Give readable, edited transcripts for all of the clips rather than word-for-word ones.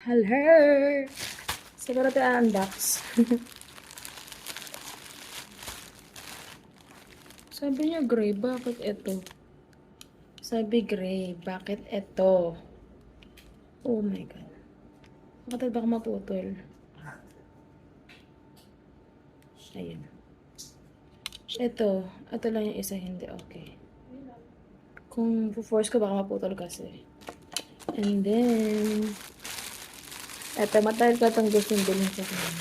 Hello! Siguro ito unbox. Sabi niya gray, bakit ito? Sabi gray, bakit ito? Oh my god. Bakit baka maputol? Ayun. Ito lang yung isa, hindi okay. Kung force ko baka maputol kasi. And then, eto, matagal ko itong gustong bilhin sa kanya.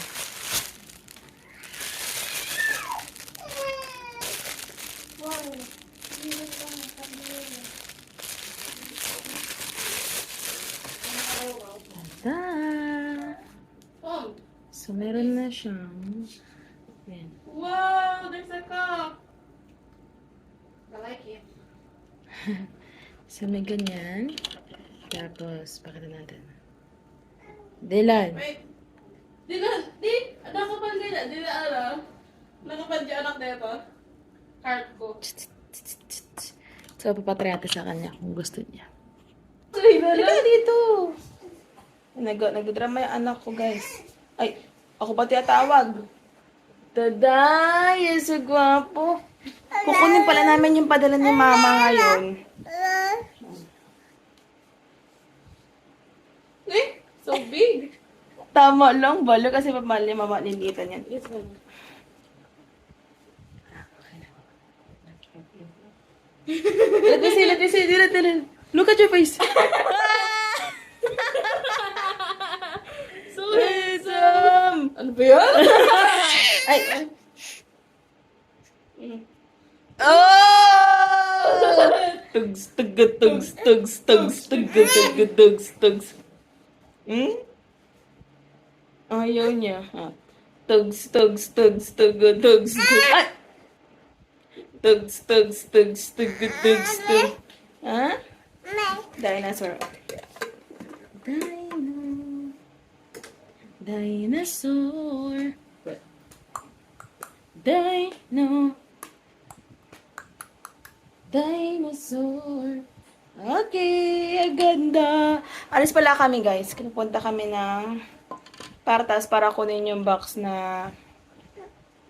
Tada! So, meron na siyang, yan. Wow, there's a cup. I like it. So, may ganyan. Tapos, pakita natin. Dylan. Wait. Di, nakapal ka na. Di na alam. Nakapal ka anak na ito. Card ko. So, papatry natin sa kanya kung gusto niya. Sorry na Halika lang. dito! Nagdrama yung anak ko, guys. Ay, ako ba tinatawag? Tada! Yes, so gwapo. Kukunin pala namin yung padala ni mama ngayon. Eh, so big. Tama lang, balo kasi pamali mama lilitan yan. Yes, ma'am. Let me see. Look at your face. So Handsome! ano ba yun? Ay, ay. Oh! Tugs. Hmm? Ayaw niya. Ha? Tugs. Ay! Tugs. Ha? Dinosaur. Dinosaur. Dinosaur. Okay, ang ganda. Alis pala kami, guys. Pinupunta kami ng Partas para kunin yung box na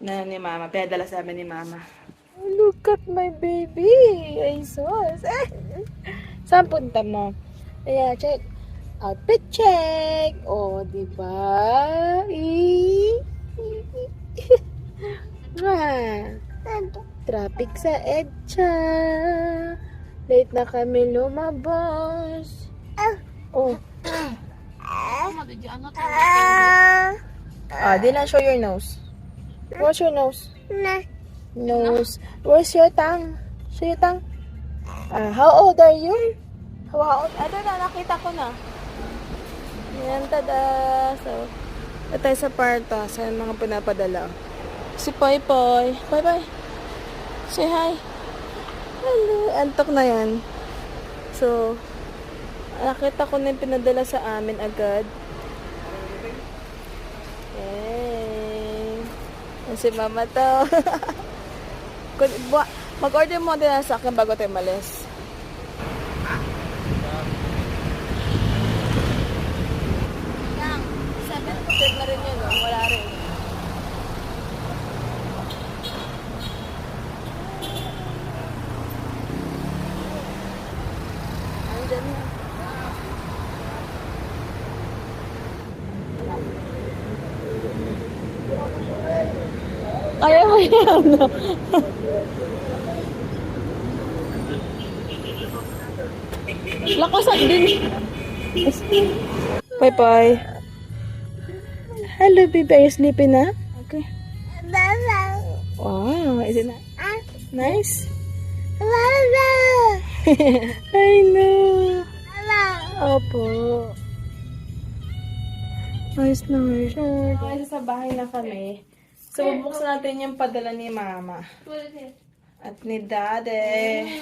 ni Mama. Pinadala sa amin ni Mama. Look at my baby. Ay, sus. Saan punta mo? Ayan, check. Outfit check. O, diba? Traffic sa EDSA. Late na kami lumabas. Oh. Dylan, show your nose. What's your nose? Nose. Where's your tongue? Show your tongue. How old are you? How old? Ito na, nakita ko na. Yan, tada. So, ito tayo sa parta. Sa mga pinapadala. Si Poy. Bye. Say hi. Hello. Antok na yan. So, nakita ko na yung pinadala sa amin agad. Si Mama to. Mag-order mo din sa akin bago tayo malis. Yang, 7 na rin yun, no? Wala rin. Andyan na. Kaya mo yan. Lakasan din. Bye. Hello, baby. Are you sleeping na? Okay. Wow. Is it nice? I know. Opo. Nice. Okay, sa bahay na kami. So, bubuksan natin yung padala ni Mama. At ni Daddy.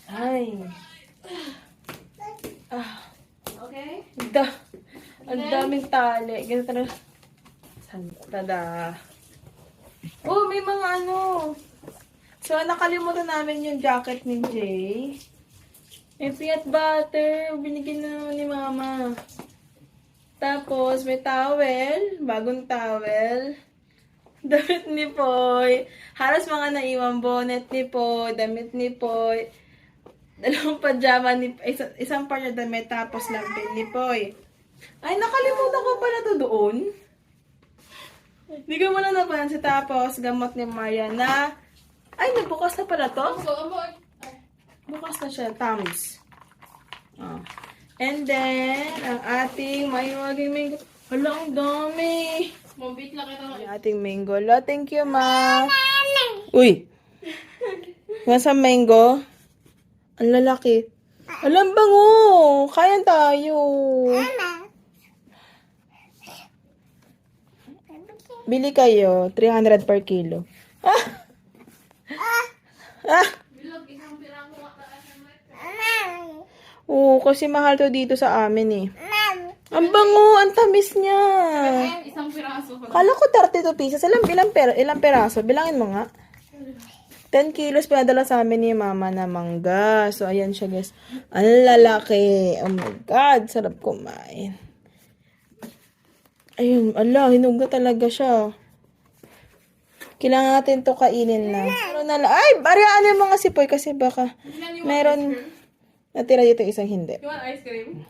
Ay. Okay? Ang daming tali. Ganito na. Tada. Oh, may mga ano. So, nakalimutan namin yung jacket ni Jay. May peanut butter. Binigyan na ni Mama. Tapos, may towel. Bagong towel. Damit ni Poy. Halos mga naiwan bonnet ni Poy. Damit ni Poy. Dalawang pajama ni isang par na damit. Tapos lampin ni Poy. Ay, nakalimutan ko pala to doon. Hindi ko muna napansin. Tapos, gamot ni Mariana. Ay, nabukas na pala to. Bukas na siya. Thumbs. Oh. And then, ang ating maging mango. Hala, ang dami. Mabit lang kita. Ang ating mango. Lo, thank you, ma. Uy. Nasa mango? Ang lalaki. Alam bango. Kaya tayo. Bili kayo. 300 per kilo. Ah! Ah! Bilog, isang pirang kumakaan ng Oo, kasi mahal to dito sa amin eh. Ang bango, ang tamis niya. isang piraso. Kala ko 32 pieces. Ilang peraso? Bilangin mo nga. 10 kilos pinadala sa amin ni mama na mangga. So, ayan siya guys. Ang lalaki. Oh my God, sarap kumain. Ayun, ala, hinuga talaga siya. Kailangan natin to kainin na. Ay, bariyaan yung mga sipoy kasi baka meron natira dito isang hindi. You want ice cream?